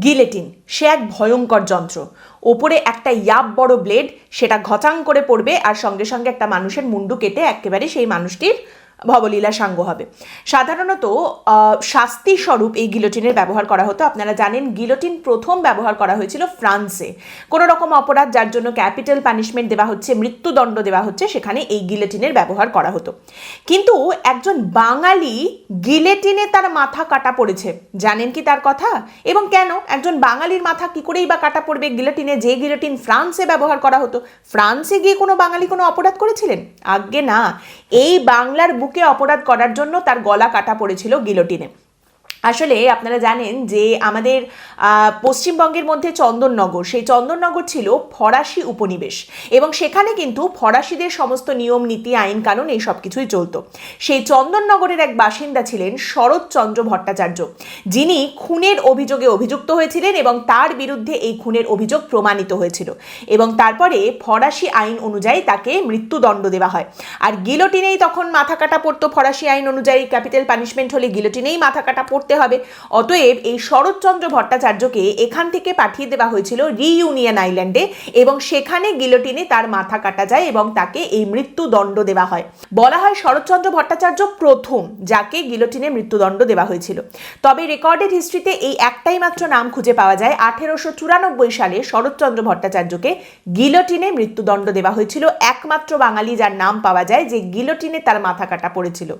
গিলেটিন সে এক ভয়ঙ্কর যন্ত্র। ওপরে একটা ইয়াব বড় ব্লেড, সেটা ঘচাং করে পড়বে আর সঙ্গে সঙ্গে একটা মানুষের মুন্ডু কেটে একেবারে সেই মানুষটির ভবলীলা সাঙ্গ হবে। সাধারণত শাস্তি স্বরূপ এই গিলোটিনের ব্যবহার করা হতো। আপনারা জানেন গিলোটিন প্রথম ব্যবহার করা হয়েছিল ফ্রান্সে। কোনো রকম অপরাধ যার জন্য ক্যাপিটাল পানিশমেন্ট দেওয়া হচ্ছে, মৃত্যুদণ্ড দেওয়া হচ্ছে, সেখানে এই গিলোটিনের ব্যবহার করা হতো। কিন্তু একজন বাঙালি গিলেটিনে তার মাথা কাটা পড়েছে, জানেন কি তার কথা? এবং কেন একজন বাঙালির মাথা কি করেই বা কাটা পড়বে গিলোটিনে, যে গিলোটিন ফ্রান্সে ব্যবহার করা হতো? ফ্রান্সে গিয়ে কোনো বাঙালি কোনো অপরাধ করেছিলেন? আজ্ঞে না, এই বাংলার বুকে অপরাধ করার জন্য তার গলা কাটা পড়েছিল গিলোটিনে। আসলে আপনারা জানেন যে আমাদের পশ্চিমবঙ্গের মধ্যে চন্দননগর, সেই চন্দননগর ছিল ফরাসি উপনিবেশ এবং সেখানে কিন্তু ফরাসিদের সমস্ত নিয়ম নীতি আইন কানুন এই সব কিছুই চলতো। সেই চন্দননগরের এক বাসিন্দা ছিলেন শরৎচন্দ্র ভট্টাচার্য, যিনি খুনের অভিযোগে অভিযুক্ত হয়েছিলেন এবং তার বিরুদ্ধে এই খুনের অভিযোগ প্রমাণিত হয়েছিল এবং তারপরে ফরাসি আইন অনুযায়ী তাকে মৃত্যুদণ্ড দেওয়া হয়। আর গিলোটিনেই তখন মাথা কাটা পড়তো, ফরাসি আইন অনুযায়ী ক্যাপিটাল পানিশমেন্ট হলে গিলোটিনেই মাথা কাটা পড়তে হবে। অতএব এই শরৎচন্দ্র ভট্টাচার্যকে এখান থেকে পাঠিয়ে দেওয়া হয়েছিল রিইউনিয়ন আইল্যান্ডে এবং সেখানে গিলোটিনে তার মাথা কাটা যায় এবং তাকে এই মৃত্যুদণ্ড দেওয়া হয়। বলা হয় শরৎচন্দ্র ভট্টাচার্য প্রথম যাকে গিলোটিনে মৃত্যুদণ্ড দেওয়া হয়েছিল। তবে রেকর্ডেড হিস্ট্রিতে এই একটাই মাত্র নাম খুঁজে পাওয়া যায়, 1894 সালে শরৎচন্দ্র ভট্টাচার্যকে গিলোটিনে মৃত্যুদণ্ড দেওয়া হয়েছিল। একমাত্র বাঙালি যার নাম পাওয়া যায় যে গিলোটিনে তার মাথা কাটা পড়েছিল।